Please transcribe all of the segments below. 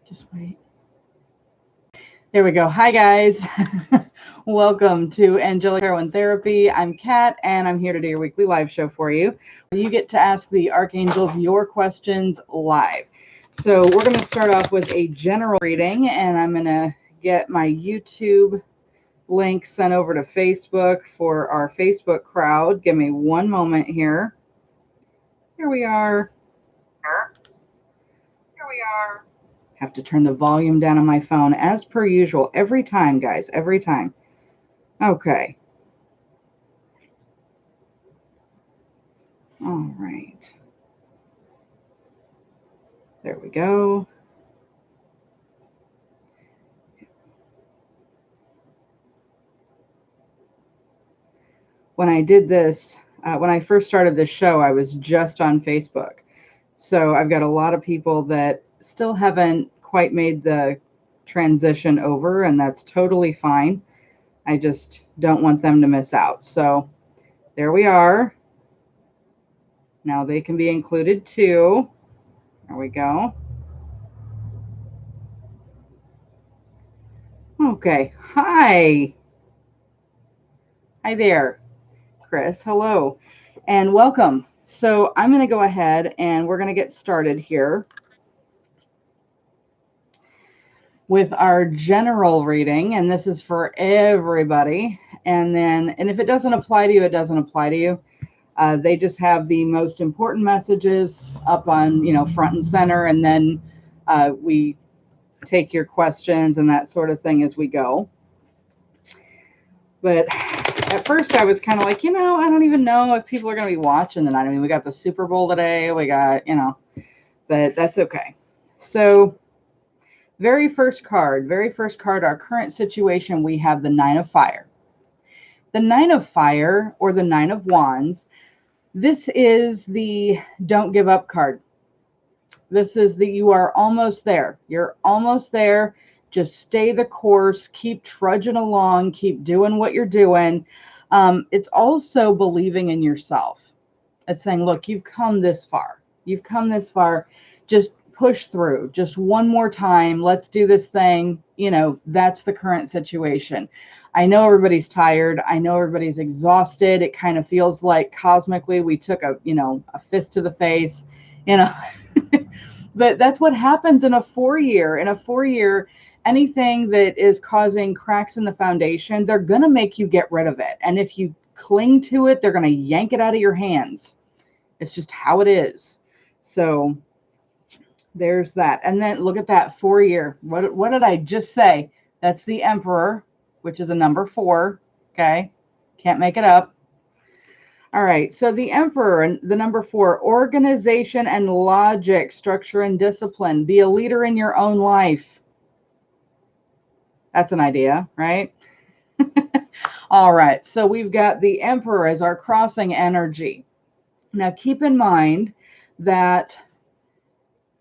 Just wait. There we go. Hi, guys. Welcome to Angelic Tarot and Therapy. I'm Kat, and I'm here to do your weekly live show for you. You get to ask the archangels your questions live. So we're going to start off with a general reading, and I'm going to get my YouTube link sent over to Facebook for our Facebook crowd. Give me one moment here. Here we are. Have to turn the volume down on my phone as per usual every time, guys, every time. Okay. All right. There we go. When I did this, when I first started this show, I was just on Facebook. So I've got a lot of people that still haven't quite made the transition over, and that's totally fine. I just don't want them to miss out. So there we are. Now they can be included too. There we go. Okay. Hi. Hi there, Chris. Hello and welcome. So I'm going to go ahead and we're going to get started here with our general reading, and this is for everybody. And if it doesn't apply to you, it doesn't apply to you. They just have the most important messages up on, front and center, and then we take your questions and that sort of thing as we go. But at first I was kind of like, I don't even know if people are going to be watching tonight. I mean, we got the Super Bowl today, we got, but that's okay. So very first card, our current situation, we have the Nine of Fire. The Nine of Fire, or the Nine of Wands, this is the don't give up card. This is the you are almost there. You're almost there. Just stay the course, keep trudging along, keep doing what you're doing. It's also believing in yourself. It's saying, look, you've come this far. You've come this far. Just push through. Just one more time. Let's do this thing. That's the current situation. I know everybody's tired. I know everybody's exhausted. It kind of feels like cosmically we took a fist to the face, But that's what happens in a 4-year. In a 4-year, anything that is causing cracks in the foundation, they're going to make you get rid of it. And if you cling to it, they're going to yank it out of your hands. It's just how it is. So there's that. And then look at that 4-year. What did I just say? That's the Emperor, which is a number 4. Okay. Can't make it up. All right. So the Emperor and the number 4, organization and logic, structure and discipline. Be a leader in your own life. That's an idea, right? All right. So we've got the Emperor as our crossing energy. Now keep in mind that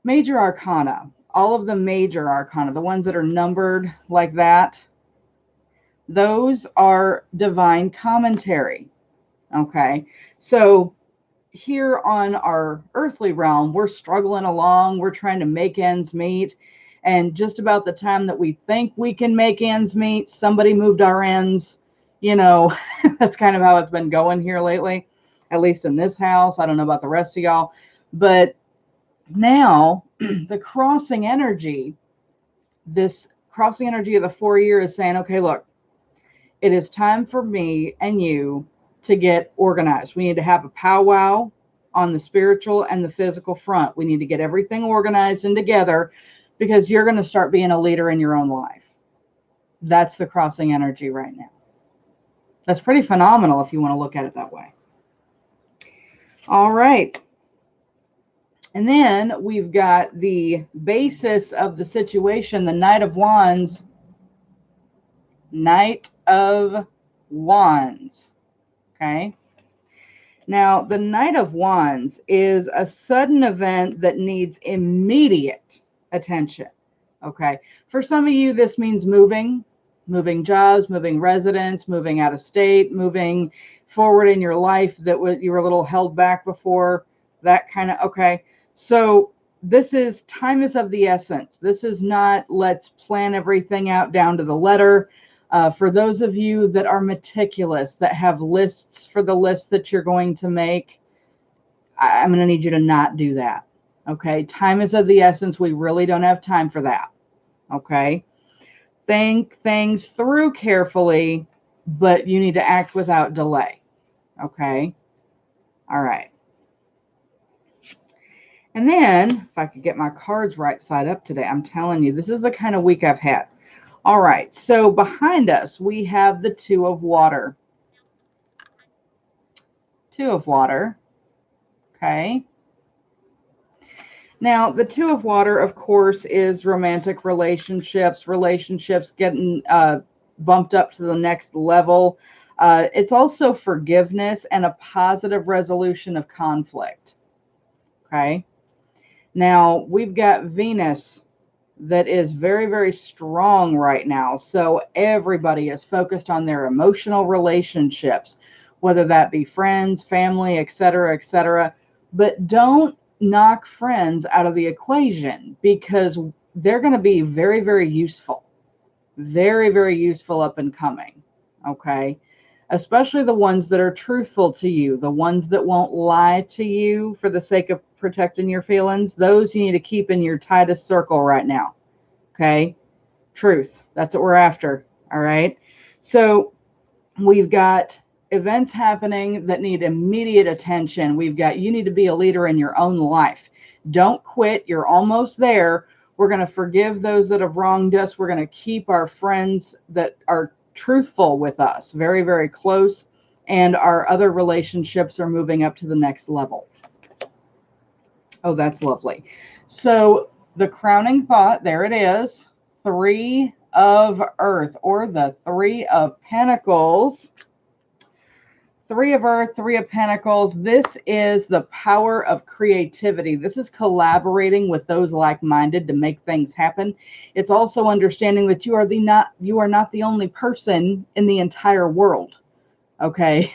major arcana, all of the major arcana, the ones that are numbered like that, those are divine commentary. Okay. So here on our earthly realm, we're struggling along. We're trying to make ends meet. And just about the time that we think we can make ends meet, somebody moved our ends. That's kind of how it's been going here lately, at least in this house. I don't know about the rest of y'all. But now the crossing energy, this crossing energy of the 4-year is saying, okay, look, it is time for me and you to get organized. We need to have a powwow on the spiritual and the physical front. We need to get everything organized and together because you're going to start being a leader in your own life. That's the crossing energy right now. That's pretty phenomenal if you want to look at it that way. All right. And then we've got the basis of the situation, the Knight of Wands. Knight of Wands. Okay. Now, the Knight of Wands is a sudden event that needs immediate attention. Okay. For some of you, this means moving jobs, moving residence, moving out of state, moving forward in your life that you were a little held back before, that kind of, okay. So this is time is of the essence. This is not let's plan everything out down to the letter. For those of you that are meticulous, that have lists for the list that you're going to make, I'm going to need you to not do that. Okay. Time is of the essence. We really don't have time for that. Okay. Think things through carefully, but you need to act without delay. Okay. All right. And then if I could get my cards right side up today, I'm telling you, this is the kind of week I've had. All right. So behind us, we have the Two of Water. Two of Water. Okay. Now, the Two of Water, of course, is romantic relationships getting bumped up to the next level. It's also forgiveness and a positive resolution of conflict. Okay. Now, we've got Venus that is very, very strong right now. So everybody is focused on their emotional relationships, whether that be friends, family, etc., etc. But don't knock friends out of the equation, because they're going to be very, very useful. Very, very useful up and coming. Okay. Especially the ones that are truthful to you, the ones that won't lie to you for the sake of protecting your feelings. Those you need to keep in your tightest circle right now. Okay. Truth. That's what we're after. All right. So we've got events happening that need immediate attention. We've got, you need to be a leader in your own life. Don't quit. You're almost there. We're going to forgive those that have wronged us. We're going to keep our friends that are truthful with us very, very close. And our other relationships are moving up to the next level. Oh, that's lovely. So the crowning thought, there it is. Three of Earth, or the Three of Pentacles. Three of Earth, Three of Pentacles. This is the power of creativity. This is collaborating with those like-minded to make things happen. It's also understanding that you are not the only person in the entire world. Okay.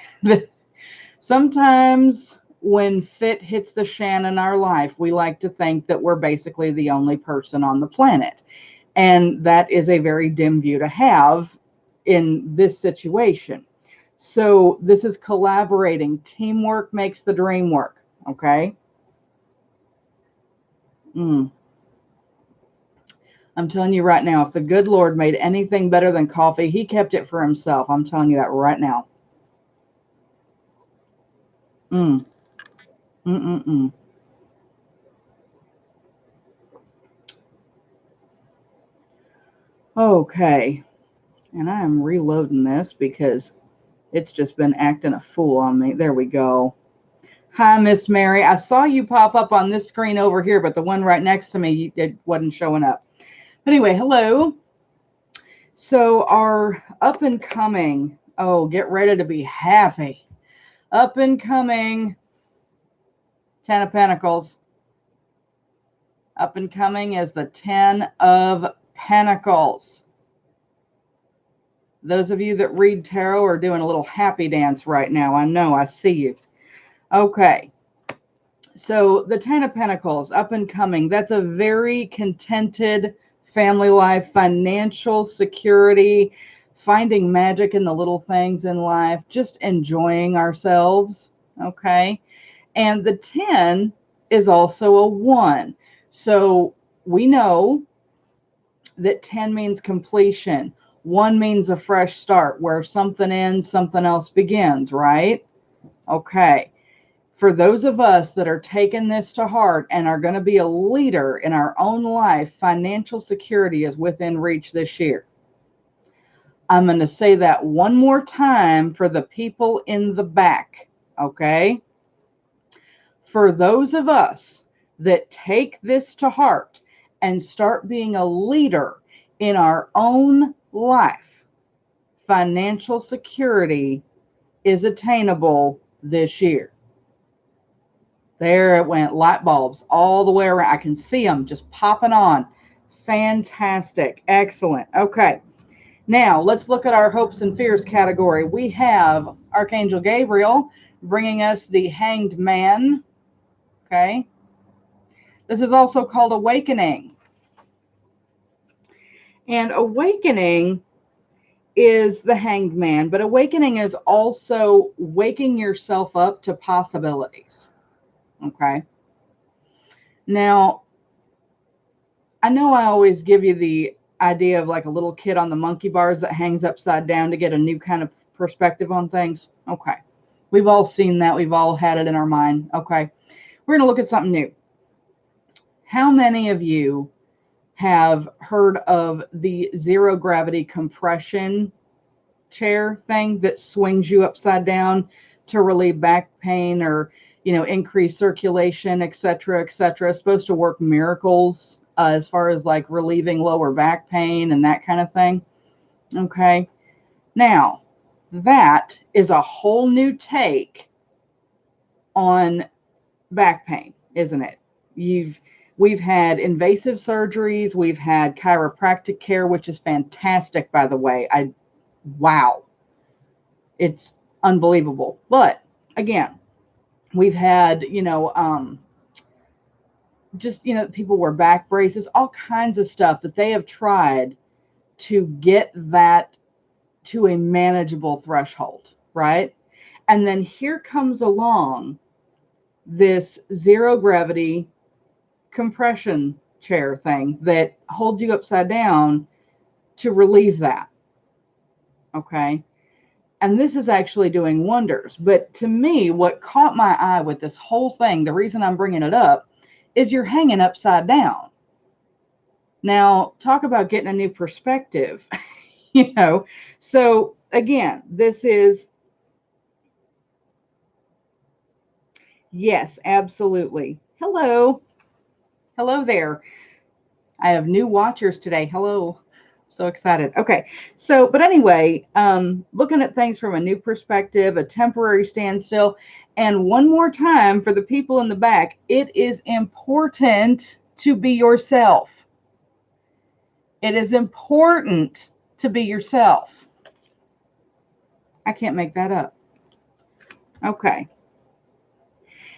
Sometimes when fit hits the shan in our life, we like to think that we're basically the only person on the planet. And that is a very dim view to have in this situation. So this is collaborating. Teamwork makes the dream work. Okay. I'm telling you right now, if the good Lord made anything better than coffee, he kept it for himself. I'm telling you that right now. Okay. And I am reloading this because it's just been acting a fool on me. There we go. Hi, Miss Mary. I saw you pop up on this screen over here, but the one right next to me, it wasn't showing up. But anyway, hello. So our up and coming, oh, get ready to be happy. Up and coming, Ten of Pentacles. Up and coming is the Ten of Pentacles. Those of you that read tarot are doing a little happy dance right now. I know, I see you. Okay. So the Ten of Pentacles, up and coming, that's a very contented family life, financial security, finding magic in the little things in life, just enjoying ourselves. Okay. And the 10 is also a 1. So we know that 10 means completion. 1 means a fresh start, where something ends, something else begins, right? Okay. For those of us that are taking this to heart and are going to be a leader in our own life, financial security is within reach this year. I'm going to say that one more time for the people in the back, okay? For those of us that take this to heart and start being a leader in our own life, financial security is attainable this year. There it went, light bulbs all the way around. I can see them just popping on. Fantastic. Excellent. Okay. Now let's look at our hopes and fears category. We have Archangel Gabriel bringing us the Hanged Man. Okay. This is also called awakening. And awakening is the Hanged Man, but awakening is also waking yourself up to possibilities. Okay. Now, I know I always give you the idea of like a little kid on the monkey bars that hangs upside down to get a new kind of perspective on things. Okay. We've all seen that. We've all had it in our mind. Okay. We're going to look at something new. How many of you have heard of the zero gravity compression chair thing that swings you upside down to relieve back pain or, increase circulation, et cetera, et cetera? It's supposed to work miracles as far as like relieving lower back pain and that kind of thing. Okay. Now, that is a whole new take on back pain, isn't it? We've had invasive surgeries, we've had chiropractic care, which is fantastic, by the way. Wow. It's unbelievable. But again, we've had, people wear back braces, all kinds of stuff that they have tried to get that to a manageable threshold, right? And then here comes along this zero gravity compression chair thing that holds you upside down to relieve that. Okay. And this is actually doing wonders. But to me, what caught my eye with this whole thing, the reason I'm bringing it up, is you're hanging upside down. Now, talk about getting a new perspective, So again, this is, yes, absolutely. Hello. Hello there. I have new watchers today. Hello. So excited. Okay. So, but anyway, looking at things from a new perspective, a temporary standstill. And one more time for the people in the back, it is important to be yourself. It is important to be yourself. I can't make that up. Okay.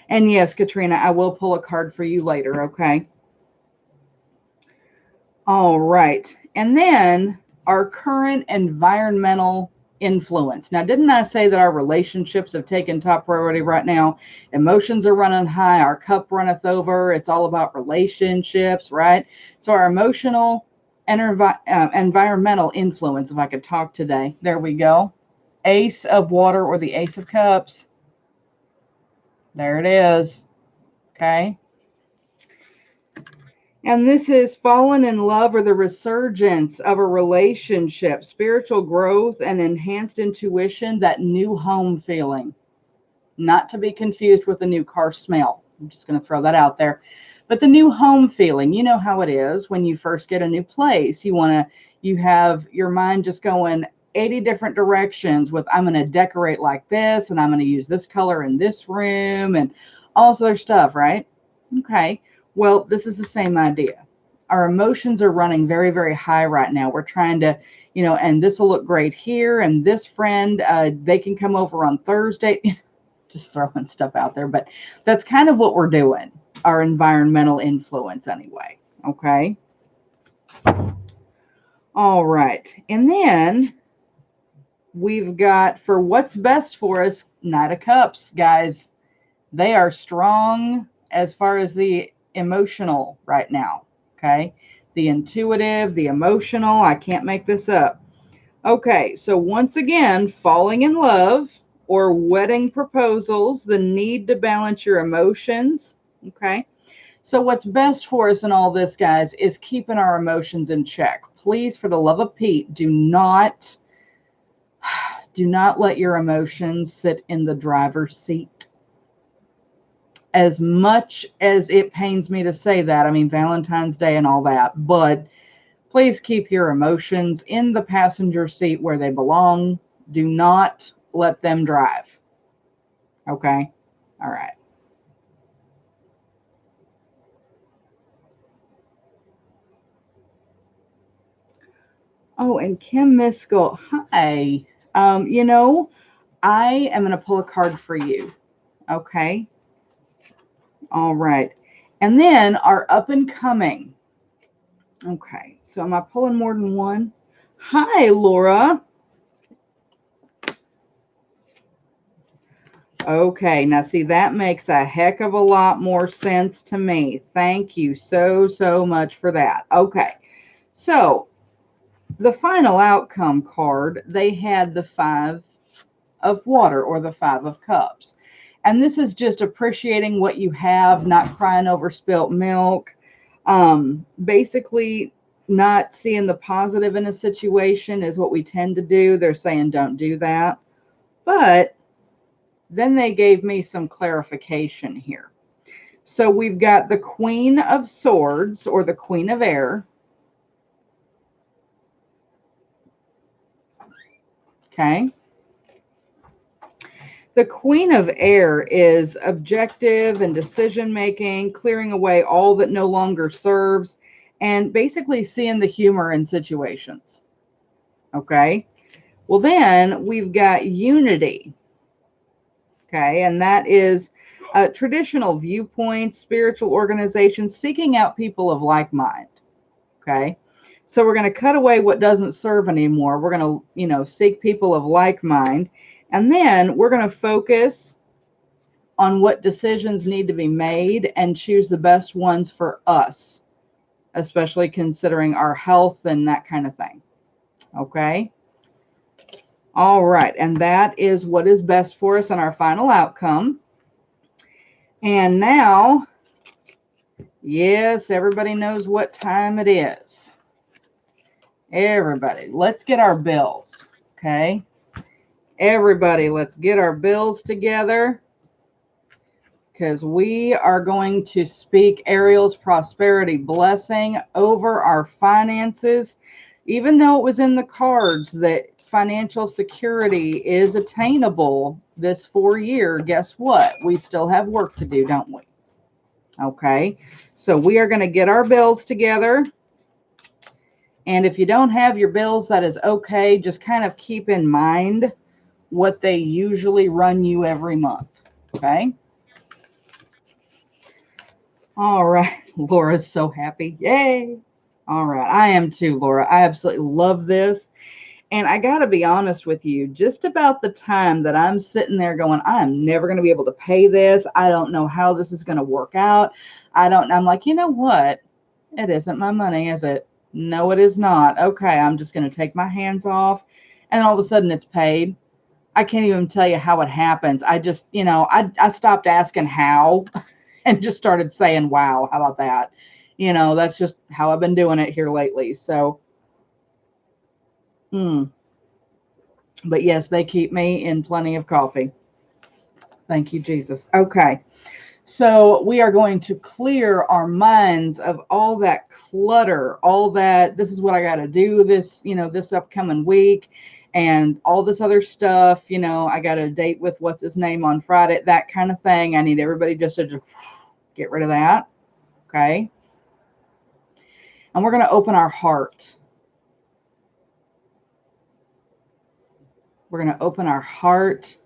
And yes, Katrina, I will pull a card for you later. Okay. All right. And then our current environmental influence. Now, didn't I say that our relationships have taken top priority right now? Emotions are running high. Our cup runneth over. It's all about relationships, right? So our emotional and environmental influence, if I could talk today. There we go. Ace of water or the Ace of Cups. There it is. Okay. And this is fallen in love or the resurgence of a relationship, spiritual growth and enhanced intuition, that new home feeling. Not to be confused with a new car smell. I'm just going to throw that out there. But the new home feeling, you know how it is when you first get a new place. You have your mind just going 80 different directions with, I'm going to decorate like this, and I'm going to use this color in this room and all this other stuff, right? Okay. Well, this is the same idea. Our emotions are running very, very high right now. We're trying to, and this will look great here. And this friend, they can come over on Thursday. Just throwing stuff out there. But that's kind of what we're doing. Our environmental influence anyway. Okay. All right. And then we've got, for what's best for us, Knight of Cups, guys. They are strong as far as the emotional right now. Okay. The intuitive, the emotional. I can't make this up. Okay. So once again, falling in love or wedding proposals, the need to balance your emotions. Okay. So what's best for us in all this, guys, is keeping our emotions in check. Please, for the love of Pete, do not let your emotions sit in the driver's seat. As much as it pains me to say that, I mean, Valentine's Day and all that, but please keep your emotions in the passenger seat where they belong. Do not let them drive. Okay? All right. Oh, and Kim Miskell, hi. I am going to pull a card for you. Okay? All right. And then our up and coming. Okay, so am I pulling more than one? Hi, Laura. Okay, now see, that makes a heck of a lot more sense to me. Thank you so, so much for that. Okay, so the final outcome card, they had the 5 of water, or the 5 of cups. And this is just appreciating what you have, not crying over spilt milk, basically not seeing the positive in a situation is what we tend to do. They're saying don't do that. But then they gave me some clarification here. So we've got the Queen of Swords, or the Queen of Air. Okay. The Queen of Air is objective and decision making, clearing away all that no longer serves, and basically seeing the humor in situations. Okay. Well, then we've got Unity. Okay. And that is traditional viewpoints, spiritual organizations, seeking out people of like mind. Okay. So we're going to cut away what doesn't serve anymore. We're going to, seek people of like mind. And then we're going to focus on what decisions need to be made and choose the best ones for us, especially considering our health and that kind of thing. Okay. All right. And that is what is best for us in our final outcome. And now, yes, everybody knows what time it is. Everybody, let's get our bills. Okay. Everybody, let's get our bills together, because we are going to speak Ariel's prosperity blessing over our finances. Even though it was in the cards that financial security is attainable this 4-year, guess what? We still have work to do, don't we? Okay, so we are going to get our bills together. And if you don't have your bills, that is okay. Just kind of keep in mind what they usually run you every month. Okay. All right. Laura's so happy. Yay. All right. I am too, Laura. I absolutely love this. And I got to be honest with you, just about the time that I'm sitting there going, I'm never going to be able to pay this. I don't know how this is going to work out. I'm like, you know what? It isn't my money, is it? No, it is not. Okay. I'm just going to take my hands off. And all of a sudden it's paid. I can't even tell you how it happens. I just, I stopped asking how and just started saying, wow, how about that? That's just how I've been doing it here lately. So, but yes, they keep me in plenty of coffee. Thank you, Jesus. Okay. So we are going to clear our minds of all that clutter, all that, this is what I got to do this upcoming week, and all this other stuff. I got a date with what's his name on Friday, that kind of thing. I need everybody just to get rid of that. Okay. And we're going to open our heart. We're going to open our heart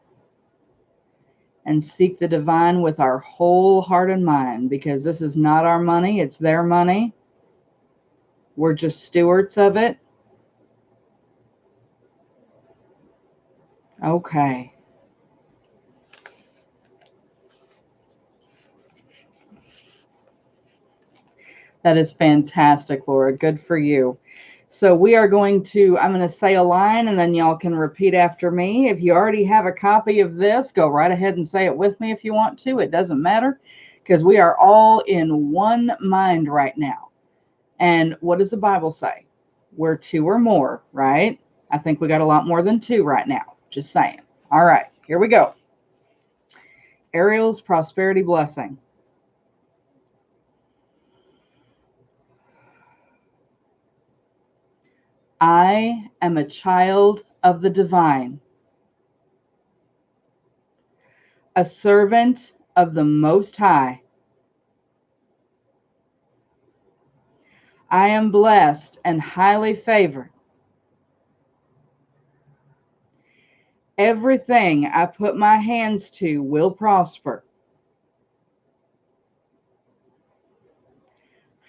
and seek the divine with our whole heart and mind, because this is not our money. It's their money. We're just stewards of it. Okay. That is fantastic, Laura. Good for you. So I'm going to say a line, and then y'all can repeat after me. If you already have a copy of this, go right ahead and say it with me if you want to. It doesn't matter, because we are all in one mind right now. And what does the Bible say? We're 2 or more, right? I think we got a lot more than 2 right now. Just saying. All right, here we go. Ariel's prosperity blessing. I am a child of the divine, a servant of the Most High. I am blessed and highly favored. Everything I put my hands to will prosper.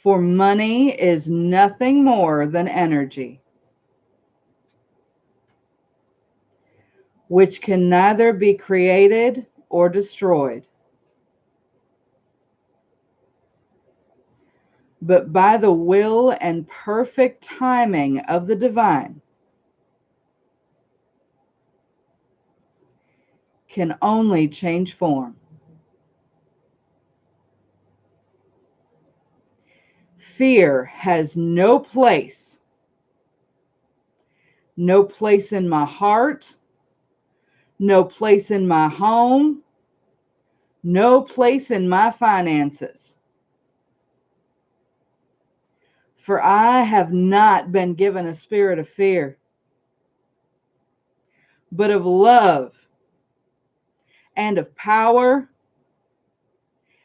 For money is nothing more than energy, which can neither be created or destroyed, but by the will and perfect timing of the divine can only change form. Fear has no place in my heart, no place in my home, no place in my finances. For I have not been given a spirit of fear, but of love and of power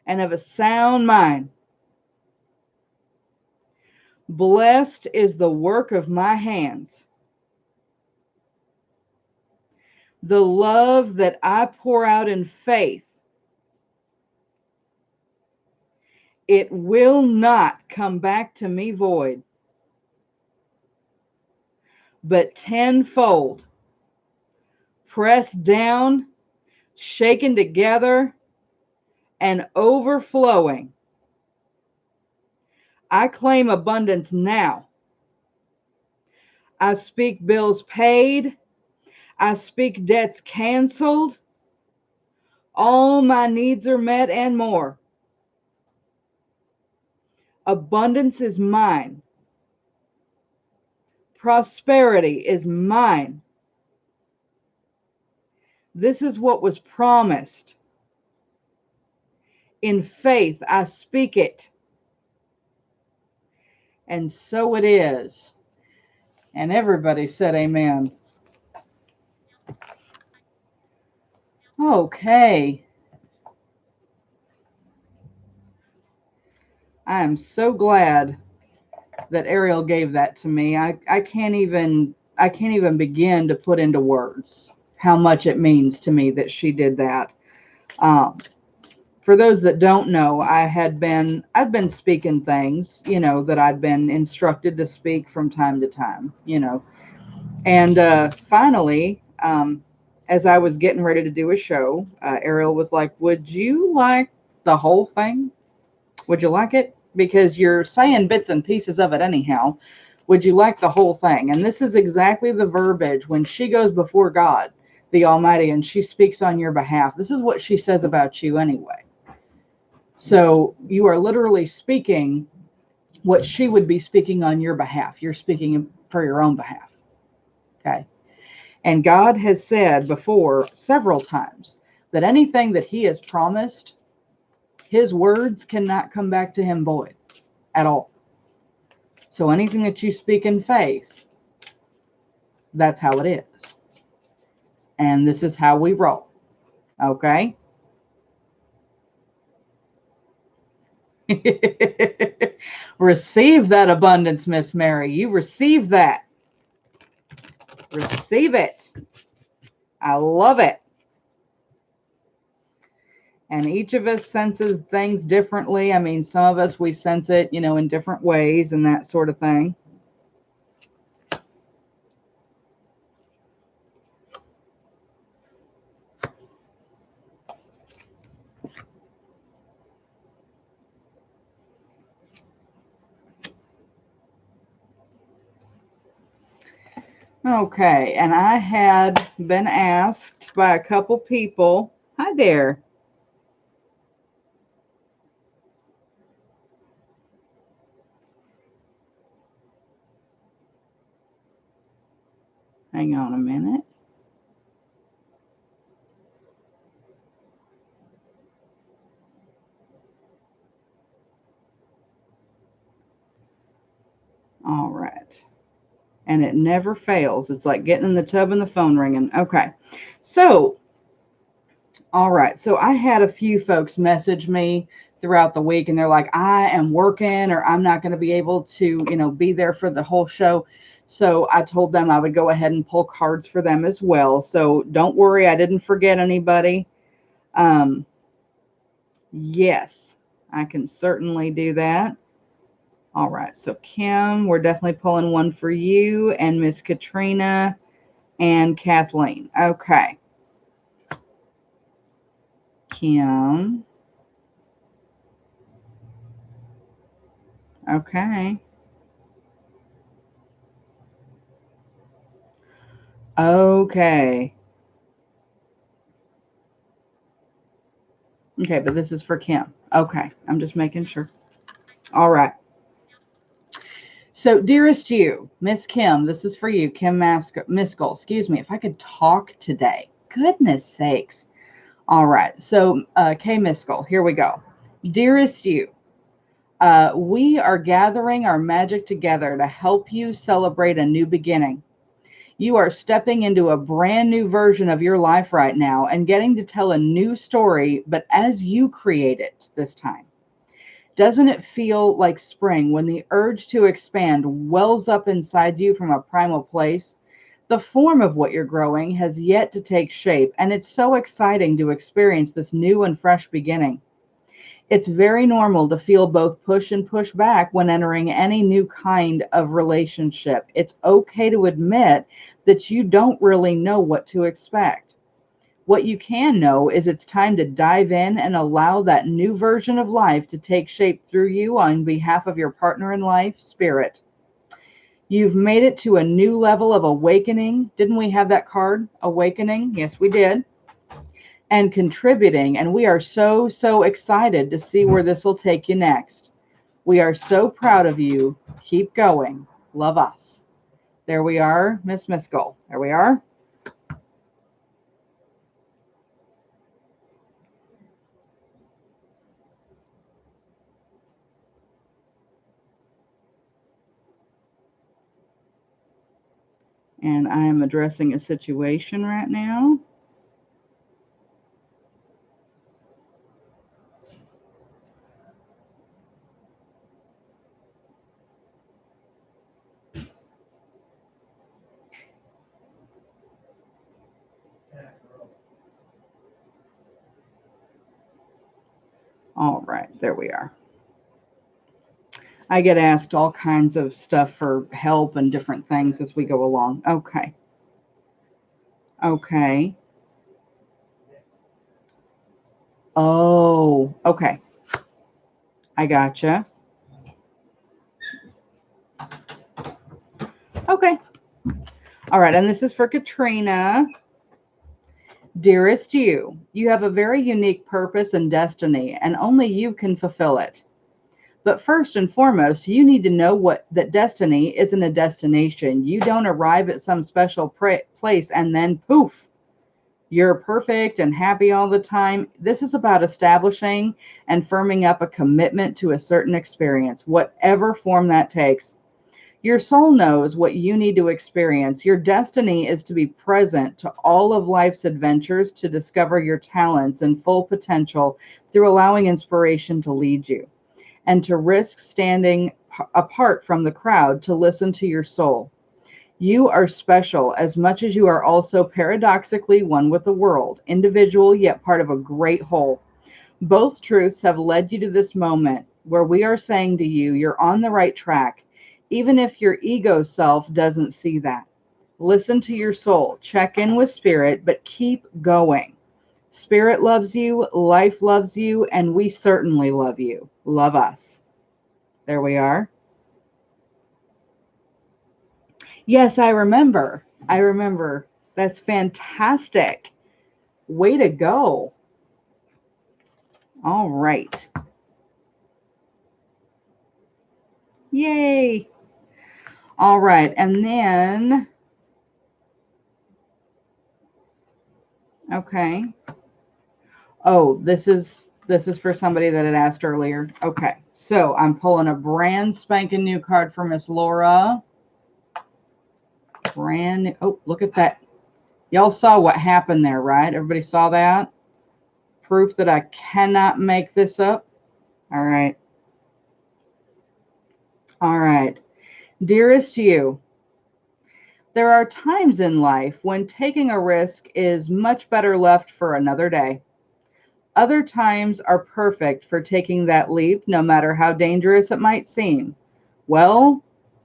and of a sound mind. Blessed is the work of my hands. The love that I pour out in faith, it will not come back to me void, but tenfold, pressed down, shaken together, and overflowing. I claim abundance now. I speak bills paid. I speak debts canceled. All my needs are met and more. Abundance is mine. Prosperity is mine. This is what was promised. In faith, I speak it. And so it is. And everybody said amen. Okay. I am so glad that Ariel gave that to me. I can't even begin to put into words how much it means to me that she did that. For those that don't know, I'd been speaking things, that I'd been instructed to speak from time to time, and finally, as I was getting ready to do a show, Ariel was like, "Would you like the whole thing? Would you like it? Because you're saying bits and pieces of it anyhow. Would you like the whole thing?" And this is exactly the verbiage when she goes before God, the Almighty, and she speaks on your behalf. This is what she says about you anyway. So you are literally speaking what she would be speaking on your behalf. You're speaking for your own behalf. Okay. And God has said before several times that anything that he has promised, his words cannot come back to him void at all. So anything that you speak in faith, that's how it is. And this is how we roll. Okay? Receive that abundance, Miss Mary. You receive that. Receive it. I love it. And each of us senses things differently. I mean, some of us, we sense it, in different ways and that sort of thing. Okay, and I had been asked by a couple people. Hi there. Hang on a minute. All right. And it never fails. It's like getting in the tub and the phone ringing. Okay. So, all right. So I had a few folks message me throughout the week and they're like, "I am working or I'm not going to be able to, be there for the whole show." So I told them I would go ahead and pull cards for them as well. So don't worry, I didn't forget anybody. Yes, I can certainly do that. All right. So Kim, we're definitely pulling one for you and Miss Katrina and Kathleen. Okay. Kim. Okay. Okay. Okay, but this is for Kim. Okay. I'm just making sure. All right. So, dearest you, Miss Kim, this is for you, Kim Miskell. Excuse me, if I could talk today. Goodness sakes. All right. So, Kay Miskell, here we go. Dearest you, we are gathering our magic together to help you celebrate a new beginning. You are stepping into a brand new version of your life right now and getting to tell a new story, but as you create it this time. Doesn't it feel like spring when the urge to expand wells up inside you from a primal place? The form of what you're growing has yet to take shape, and it's so exciting to experience this new and fresh beginning. It's very normal to feel both push and push back when entering any new kind of relationship. It's okay to admit that you don't really know what to expect. What you can know is it's time to dive in and allow that new version of life to take shape through you on behalf of your partner in life, Spirit. You've made it to a new level of awakening. Didn't we have that card? Awakening? Yes, we did. And contributing. And we are so, so excited to see where this will take you next. We are so proud of you. Keep going. Love us. There we are, Miss Miskell. There we are. And I am addressing a situation right now. All right, there we are. I get asked all kinds of stuff for help and different things as we go along. Okay. Okay. Oh, okay. I gotcha. Okay. All right. And this is for Katrina. Dearest you, you have a very unique purpose and destiny, and only you can fulfill it. But first and foremost, you need to know that destiny isn't a destination. You don't arrive at some special place and then poof, you're perfect and happy all the time. This is about establishing and firming up a commitment to a certain experience, whatever form that takes. Your soul knows what you need to experience. Your destiny is to be present to all of life's adventures, to discover your talents and full potential through allowing inspiration to lead you, and to risk standing apart from the crowd to listen to your soul. You are special as much as you are also paradoxically one with the world, individual yet part of a great whole. Both truths have led you to this moment where we are saying to you, you're on the right track, even if your ego self doesn't see that. Listen to your soul, check in with spirit, but keep going. Spirit loves you, life loves you, and we certainly love you. Love us. There we are. Yes, I remember. I remember. That's fantastic. Way to go. All right. Yay. All right. And then, okay. Oh, this is for somebody that had asked earlier. Okay. So I'm pulling a brand spanking new card for Miss Laura. Brand new. Oh, look at that. Y'all saw what happened there, right? Everybody saw that? Proof that I cannot make this up. All right. All right. Dearest you, there are times in life when taking a risk is much better left for another day. Other times are perfect for taking that leap, no matter how dangerous it might seem. Well,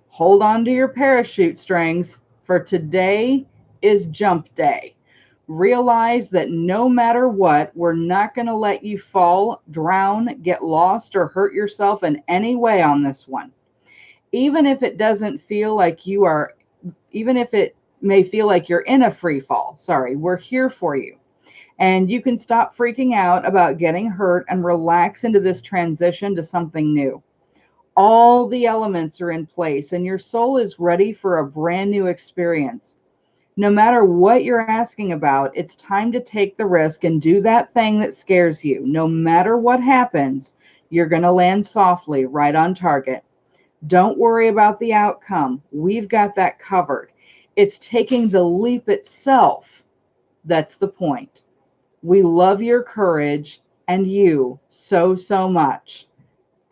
hold on to your parachute strings, for today is jump day. Realize that no matter what, we're not going to let you fall, drown, get lost, or hurt yourself in any way on this one. Even if it doesn't feel like you are, even if it may feel like you're in a free fall, sorry, we're here for you. And you can stop freaking out about getting hurt and relax into this transition to something new. All the elements are in place, and your soul is ready for a brand new experience. No matter what you're asking about, it's time to take the risk and do that thing that scares you. No matter what happens, you're going to land softly, right on target. Don't worry about the outcome. We've got that covered. It's taking the leap itself that's the point. We love your courage and you so, so much.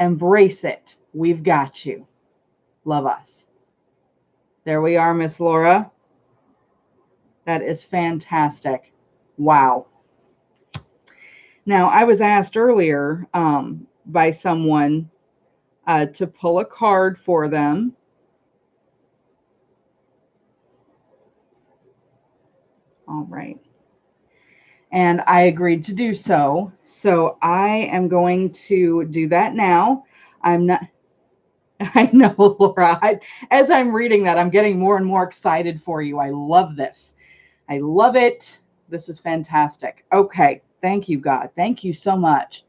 Embrace it. We've got you. Love us. There we are, Miss Laura. That is fantastic. Wow. Now, I was asked earlier by someone to pull a card for them. All right. And I agreed to do so. So I am going to do that now. I'm not, I know, Laura, as I'm reading that, I'm getting more and more excited for you. I love this. I love it. This is fantastic. Okay. Thank you, God. Thank you so much.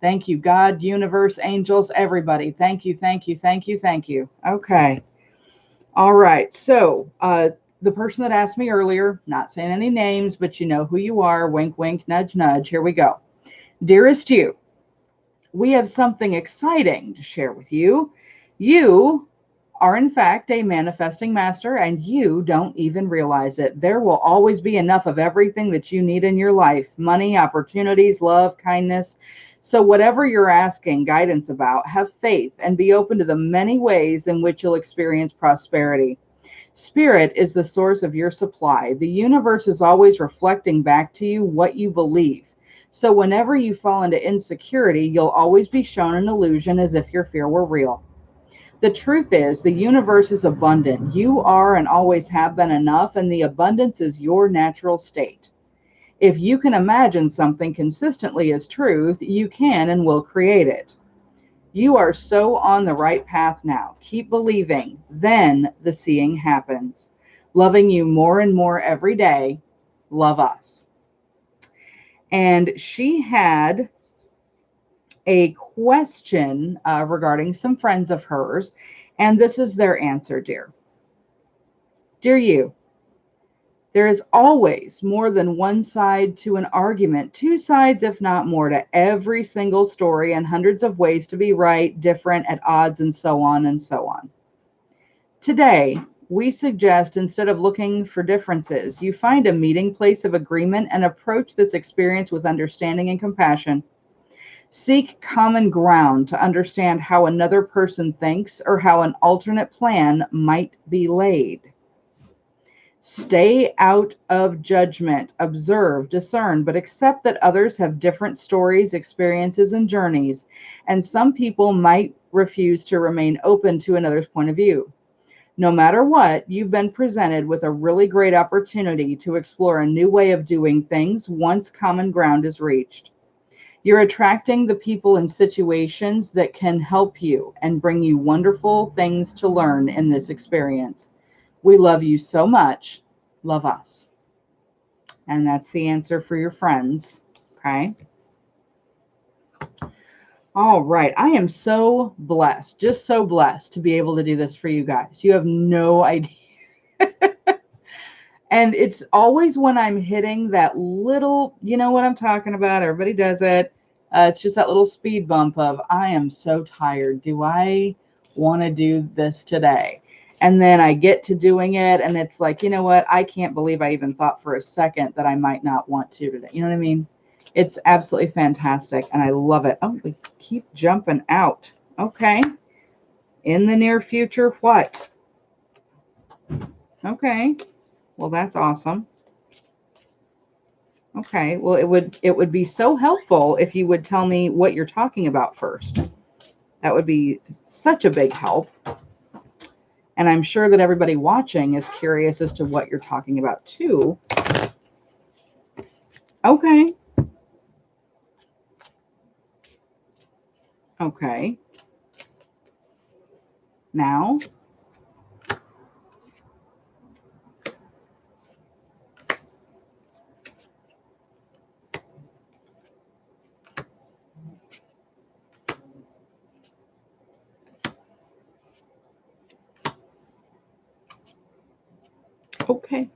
Thank you, God, universe, angels, everybody. Thank you, thank you, thank you, thank you. Okay. All right. So the person that asked me earlier, not saying any names, but you know who you are. Wink, wink, nudge, nudge. Here we go. Dearest you, we have something exciting to share with you. You are, in fact, a manifesting master, and you don't even realize it. There will always be enough of everything that you need in your life: money, opportunities, love, kindness. So whatever you're asking guidance about, have faith and be open to the many ways in which you'll experience prosperity. Spirit is the source of your supply. The universe is always reflecting back to you what you believe. So whenever you fall into insecurity, you'll always be shown an illusion as if your fear were real. The truth is, the universe is abundant. You are and always have been enough, and the abundance is your natural state. If you can imagine something consistently as truth, you can and will create it. You are so on the right path now. Keep believing. Then the seeing happens. Loving you more and more every day. Love us. And she had a question regarding some friends of hers, and this is their answer, dear. Dear you, there is always more than one side to an argument, two sides, if not more, to every single story, and hundreds of ways to be right, different, at odds, and so on and so on. Today, we suggest, instead of looking for differences, you find a meeting place of agreement and approach this experience with understanding and compassion. Seek common ground to understand how another person thinks or how an alternate plan might be laid. Stay out of judgment. Observe, discern, but accept that others have different stories, experiences, and journeys, and some people might refuse to remain open to another's point of view. No matter what, you've been presented with a really great opportunity to explore a new way of doing things once common ground is reached. You're attracting the people and situations that can help you and bring you wonderful things to learn in this experience. We love you so much. Love us. And that's the answer for your friends. Okay. All right. I am so blessed, just so blessed to be able to do this for you guys. You have no idea. And it's always when I'm hitting that little, you know what I'm talking about? Everybody does it. It's just that little speed bump of, I am so tired. Do I want to do this today? And then I get to doing it, and it's like, you know what? I can't believe I even thought for a second that I might not want to today. You know what I mean? It's absolutely fantastic, and I love it. Oh, we keep jumping out. Okay. In the near future, what? Okay. Well, that's awesome. Okay. Well, it would be so helpful if you would tell me what you're talking about first. That would be such a big help. And I'm sure that everybody watching is curious as to what you're talking about too. Okay. Okay. Now. Okay.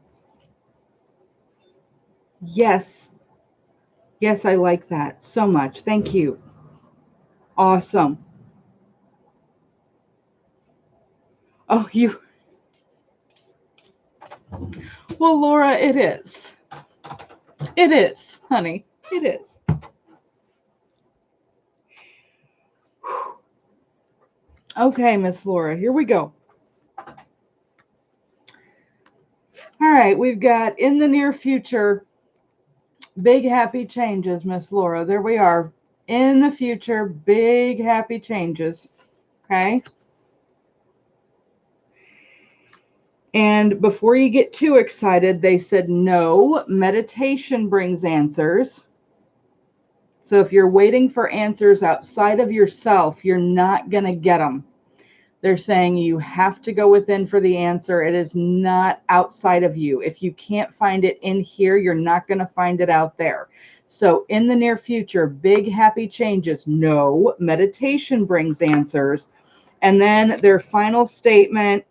Yes. Yes, I like that so much. Thank you. Awesome. Oh, you. Well, Laura, it is. It is, honey. It is. Okay, Miss Laura, here we go. All right, we've got in the near future, big happy changes, Miss Laura. There we are. In the future, big happy changes. Okay. And before you get too excited, they said no, meditation brings answers. So if you're waiting for answers outside of yourself, you're not going to get them. They're saying you have to go within for the answer. It is not outside of you. If you can't find it in here, you're not going to find it out there. So in the near future, big happy changes. No, meditation brings answers. And then their final statement,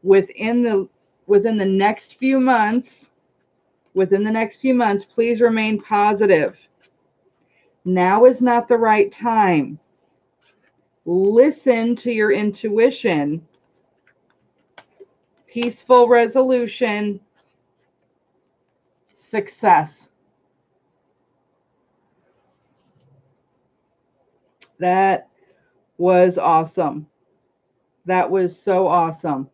within the next few months, please remain positive. Now is not the right time. Listen to your intuition. Peaceful resolution. Success. That was awesome. That was so awesome.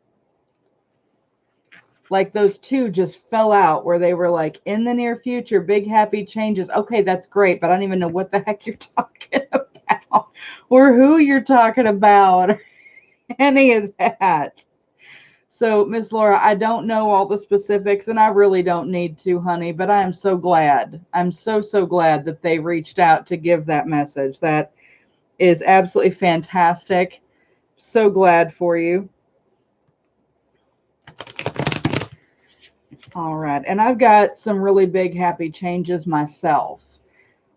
Like those two just fell out where they were like, in the near future, big happy changes. Okay, that's great, but I don't even know what the heck you're talking about or who you're talking about or any of that. So, Miss Laura, I don't know all the specifics and I really don't need to, honey, but I am so glad. I'm so glad that they reached out to give that message. That is absolutely fantastic. So glad for you. All right. And I've got some really big happy changes myself.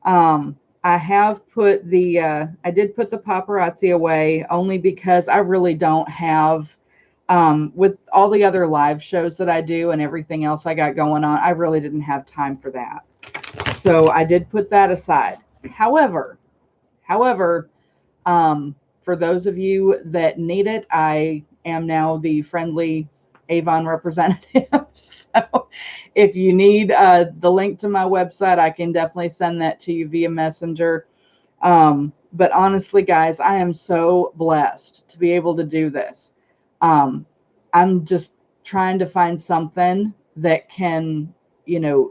I have put I did put the paparazzi away only because I really don't have, with all the other live shows that I do and everything else I got going on, I really didn't have time for that. So I did put that aside. However, for those of you that need it, I am now the friendly Avon representative. So if you need the link to my website, I can definitely send that to you via Messenger. But honestly, guys, I am so blessed to be able to do this. I'm just trying to find something that can,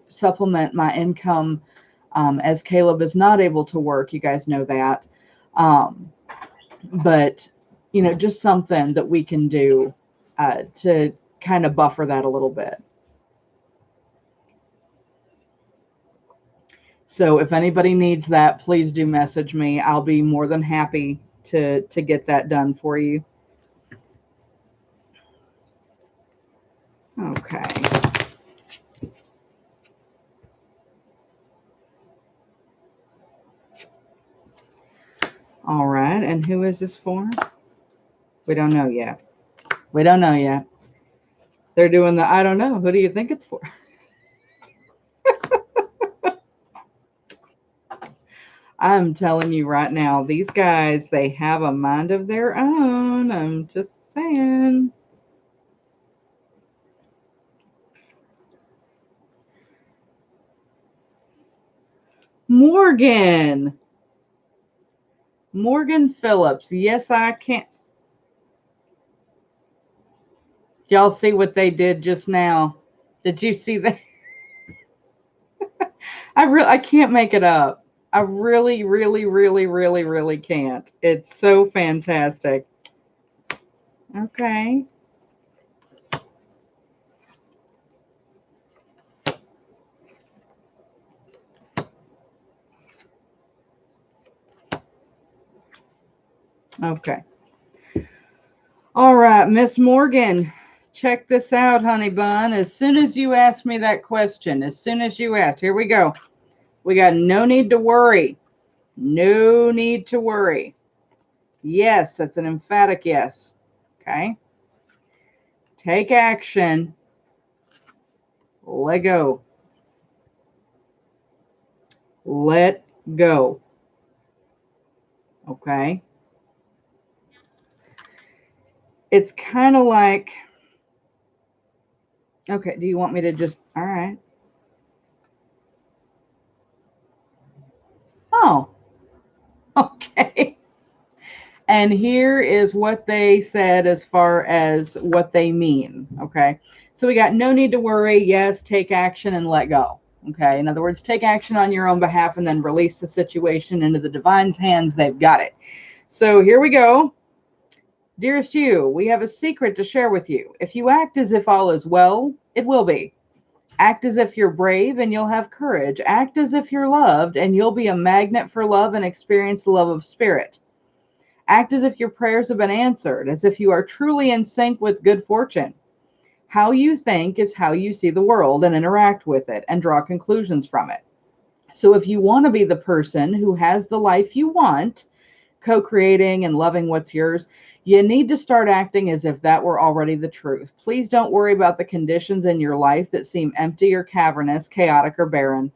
supplement my income, as Caleb is not able to work. You guys know that. But, just something that we can do to kind of buffer that a little bit. So if anybody needs that, please do message me. I'll be more than happy to get that done for you. Okay. All right. And who is this for? We don't know yet. We don't know yet. They're doing the I don't know. Who do you think it's for? I'm telling you right now, these guys, they have a mind of their own. I'm just saying. Morgan Phillips. Yes, I can't. Y'all see what they did just now? Did you see that? I can't make it up. I really, really, really, really, really can't. It's so fantastic. Okay. Okay. All right, Miss Morgan, check this out, honey bun. As soon as you asked me that question, as soon as you asked, here we go. We got no need to worry. No need to worry. Yes, that's an emphatic yes. Okay. Take action. Let go. Let go. Okay. It's kind of like, okay, do you want me to just, all right. Oh, okay. And here is what they said as far as what they mean. Okay. So we got no need to worry. Yes, take action and let go. Okay. In other words, take action on your own behalf and then release the situation into the divine's hands. They've got it. So here we go. Dearest you, we have a secret to share with you. If you act as if all is well, it will be. Act as if you're brave and you'll have courage. Act as if you're loved and you'll be a magnet for love and experience the love of spirit. Act as if your prayers have been answered, as if you are truly in sync with good fortune. How you think is how you see the world and interact with it and draw conclusions from it. So if you want to be the person who has the life you want, co-creating and loving what's yours, you need to start acting as if that were already the truth. Please don't worry about the conditions in your life that seem empty or cavernous, chaotic or barren.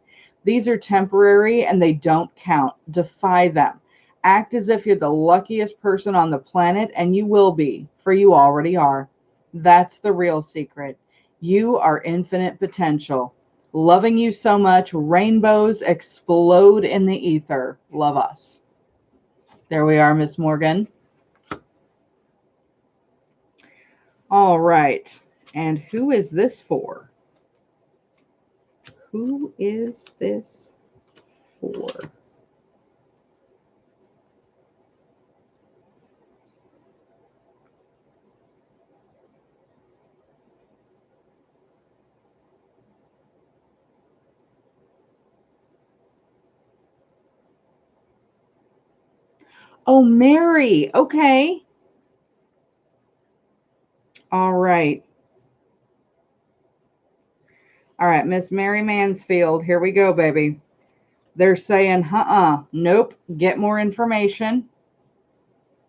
These are temporary and they don't count. Defy them. Act as if you're the luckiest person on the planet, and you will be, for you already are. That's the real secret. You are infinite potential. Loving you so much, rainbows explode in the ether. Love us. There we are, Miss Morgan. All right. And who is this for? Who is this for? Oh, Mary. Okay. All right. All right, Miss Mary Mansfield. Here we go, baby. They're saying, nope, get more information.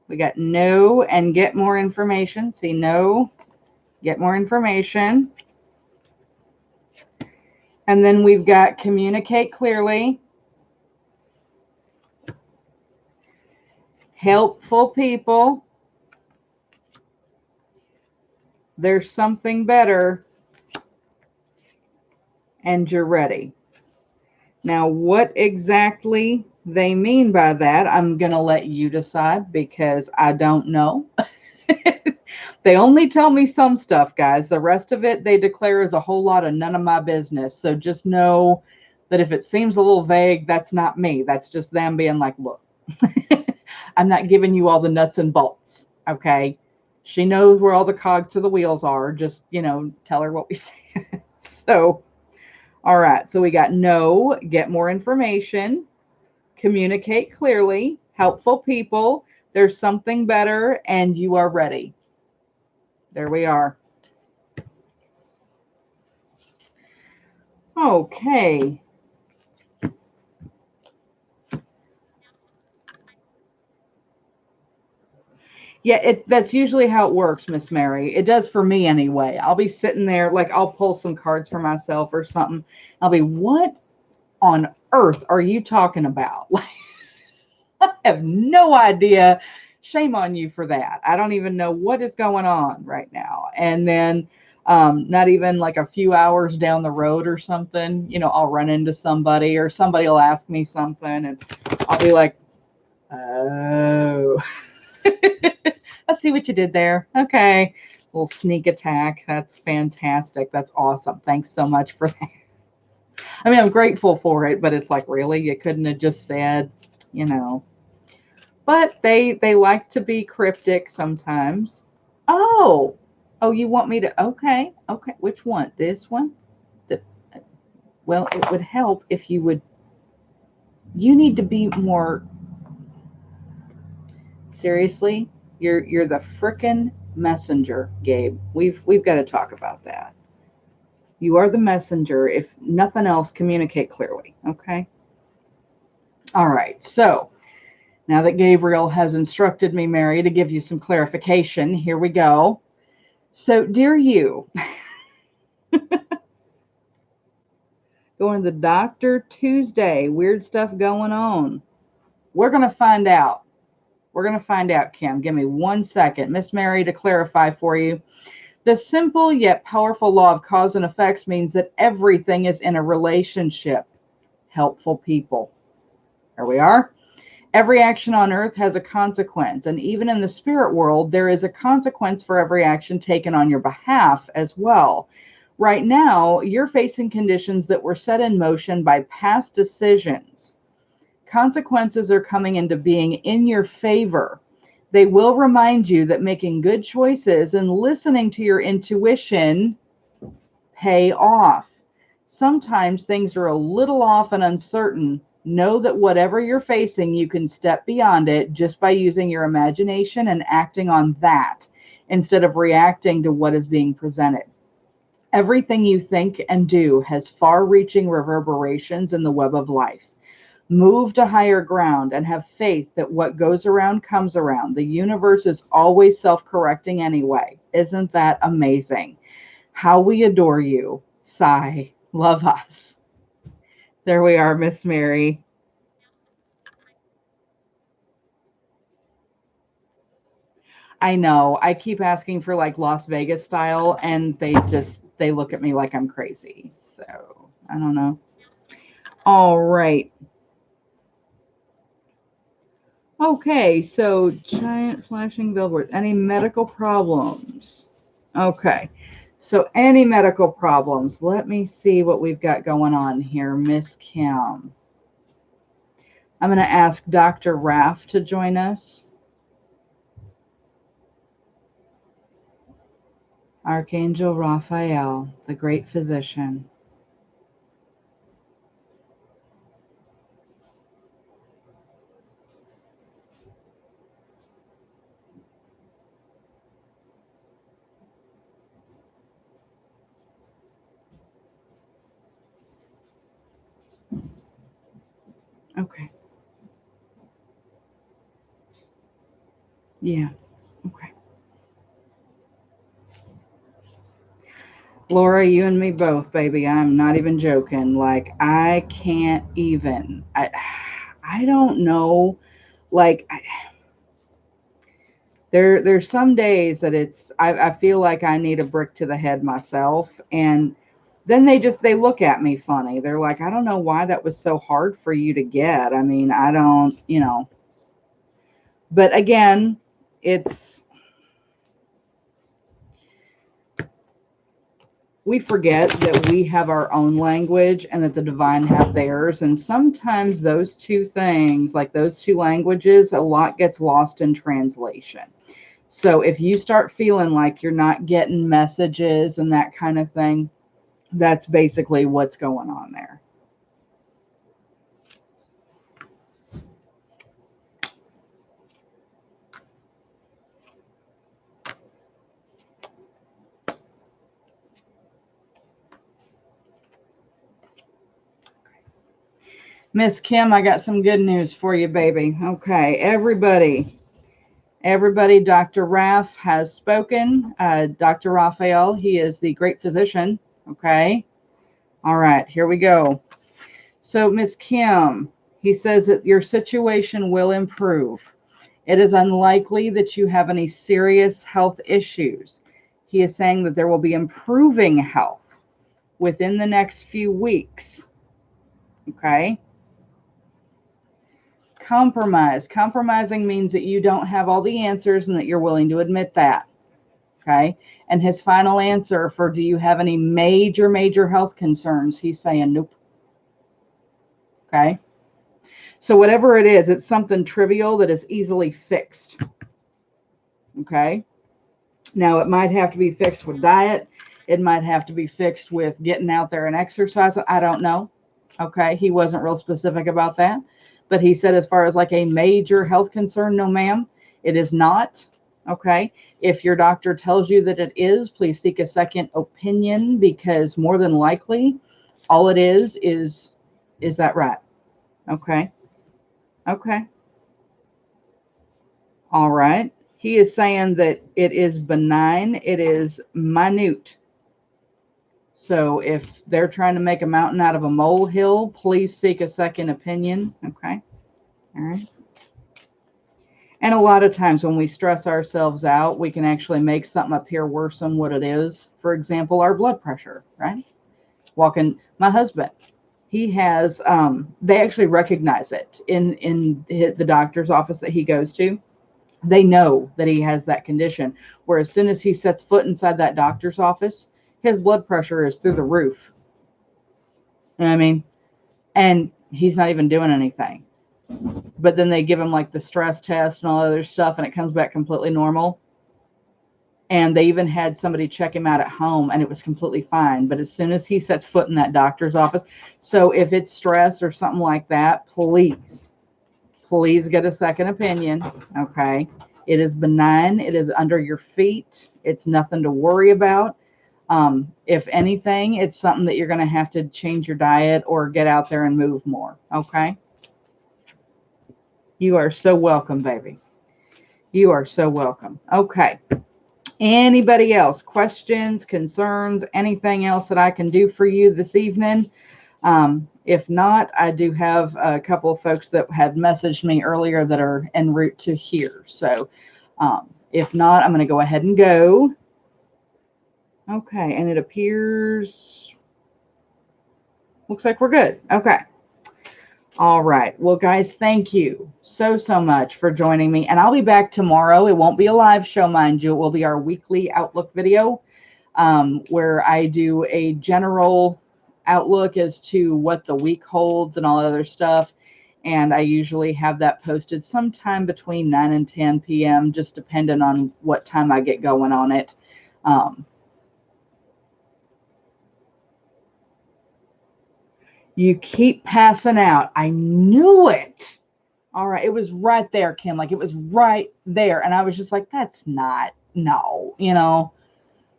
We got no and get more information. See, no, get more information. And then we've got communicate clearly. Helpful people. There's something better. And you're ready. Now, what exactly they mean by that, I'm going to let you decide because I don't know. They only tell me some stuff, guys. The rest of it, they declare is a whole lot of none of my business. So just know that if it seems a little vague, that's not me. That's just them being like, look, I'm not giving you all the nuts and bolts. Okay. She knows where all the cogs to the wheels are. Just, tell her what we said. So, all right. So we got no, get more information, communicate clearly, helpful people, there's something better, and you are ready. There we are. Okay. Yeah, that's usually how it works, Miss Mary. It does for me anyway. I'll be sitting there, like I'll pull some cards for myself or something. I'll be, what on earth are you talking about? Like, I have no idea. Shame on you for that. I don't even know what is going on right now. And then not even like a few hours down the road or something, I'll run into somebody or somebody will ask me something and I'll be like, oh, I see what you did there. Okay. Little sneak attack. That's fantastic. That's awesome. Thanks so much for that. I mean, I'm grateful for it, but it's like, really, you couldn't have just said, you know. But they like to be cryptic sometimes. Oh, oh, you want me to? Okay, okay. Which one? This one? The, well, it would help if you would. You need to be more seriously. You're the frickin' messenger, Gabe. We've got to talk about that. You are the messenger. If nothing else, communicate clearly. Okay. All right. So now that Gabriel has instructed me, Mary, to give you some clarification, here we go. So, dear you, going to the doctor Tuesday, weird stuff going on. We're going to find out. We're going to find out, Kim. Give me 1 second. Miss Mary, to clarify for you. The simple yet powerful law of cause and effects means that everything is in a relationship. Helpful people. There we are. Every action on earth has a consequence, and even in the spirit world, there is a consequence for every action taken on your behalf as well. Right now, you're facing conditions that were set in motion by past decisions. Consequences are coming into being in your favor. They will remind you that making good choices and listening to your intuition pay off. Sometimes things are a little off and uncertain. Know that whatever you're facing, you can step beyond it just by using your imagination and acting on that instead of reacting to what is being presented. Everything you think and do has far-reaching reverberations in the web of life. Move to higher ground and have faith that what goes around comes around. The universe is always self-correcting anyway. Isn't that amazing? How we adore you. Sigh. Love us. There we are, Miss Mary. I know. I keep asking for like Las Vegas style, and they look at me like I'm crazy. So I don't know. All right. Okay. So giant flashing billboard. Any medical problems? Okay. So any medical problems? Let me see what we've got going on here, Miss Kim. I'm going to ask Dr. Raff to join us. Archangel Raphael, the great physician. Okay. Yeah. Okay. Laura, you and me both, baby. I'm not even joking. Like I can't even. I don't know. Like there's some days that I feel like I need a brick to the head myself, and then they look at me funny. They're like, I don't know why that was so hard for you to get. I mean, I don't, you know. But again, it's we forget that we have our own language and that the divine have theirs. And sometimes those two things, like those two languages, a lot gets lost in translation. So if you start feeling like you're not getting messages and that kind of thing, that's basically what's going on there. Miss Kim, I got some good news for you, baby. Okay, everybody, Dr. Raff has spoken. Dr. Raphael, he is the great physician. Okay. All right, here we go. So, Miss Kim, he says that your situation will improve. It is unlikely that you have any serious health issues. He is saying that there will be improving health within the next few weeks. Okay. Compromise. Compromising means that you don't have all the answers and that you're willing to admit that. Okay. And his final answer for do you have any major health concerns? He's saying nope. Okay. So whatever it is, it's something trivial that is easily fixed. Okay. Now, it might have to be fixed with diet. It might have to be fixed with getting out there and exercising. I don't know. Okay. He wasn't real specific about that. But he said, as far as like a major health concern, no, ma'am, it is not. Okay. If your doctor tells you that it is, please seek a second opinion, because more than likely, all it is that right? Okay. Okay. All right. He is saying that it is benign. It is minute. So if they're trying to make a mountain out of a molehill, please seek a second opinion. Okay. All right. And a lot of times when we stress ourselves out, we can actually make something appear worse than what it is. For example, our blood pressure, right? My husband, he has, they actually recognize it in the doctor's office that he goes to. They know that he has that condition, where as soon as he sets foot inside that doctor's office, his blood pressure is through the roof. You know what I mean? And he's not even doing anything. But then they give him like the stress test and all other stuff, and it comes back completely normal. And they even had somebody check him out at home, and it was completely fine. But as soon as he sets foot in that doctor's office, so if it's stress or something like that, please get a second opinion. Okay. It is benign. It is under your feet. It's nothing to worry about. If anything, it's something that you're going to have to change your diet or get out there and move more. Okay. You are so welcome, baby. You are so welcome. Okay. Anybody else? Questions, concerns, anything else that I can do for you this evening? If not, I do have a couple of folks that had messaged me earlier that are en route to here. So if not, I'm going to go ahead and go. Okay, and it appears, looks like we're good. Okay. All right. Well, guys, thank you so much for joining me. And I'll be back tomorrow. It won't be a live show, mind you. It will be our weekly Outlook video, where I do a general outlook as to what the week holds and all that other stuff. And I usually have that posted sometime between 9 and 10 p.m., just depending on what time I get going on it. You keep passing out. I knew it. All right. It was right there, Kim. Like, it was right there. And I was just like, that's not, no,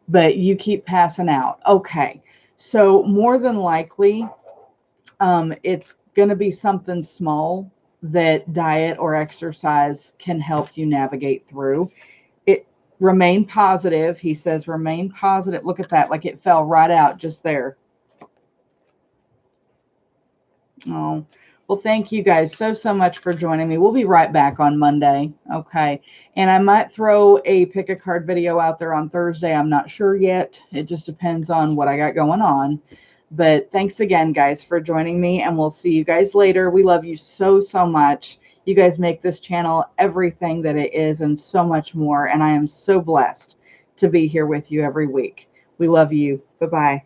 but you keep passing out. Okay. So more than likely, it's going to be something small that diet or exercise can help you navigate through. It remain positive. He says, remain positive. Look at that. Like, it fell right out just there. Oh, well, thank you guys so much for joining me. We'll be right back on Monday. Okay. And I might throw a pick a card video out there on Thursday. I'm not sure yet. It just depends on what I got going on. But thanks again, guys, for joining me, and we'll see you guys later. We love you so much. You guys make this channel everything that it is and so much more. And I am so blessed to be here with you every week. We love you. Bye-bye.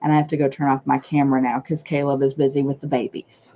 And I have to go turn off my camera now because Caleb is busy with the babies.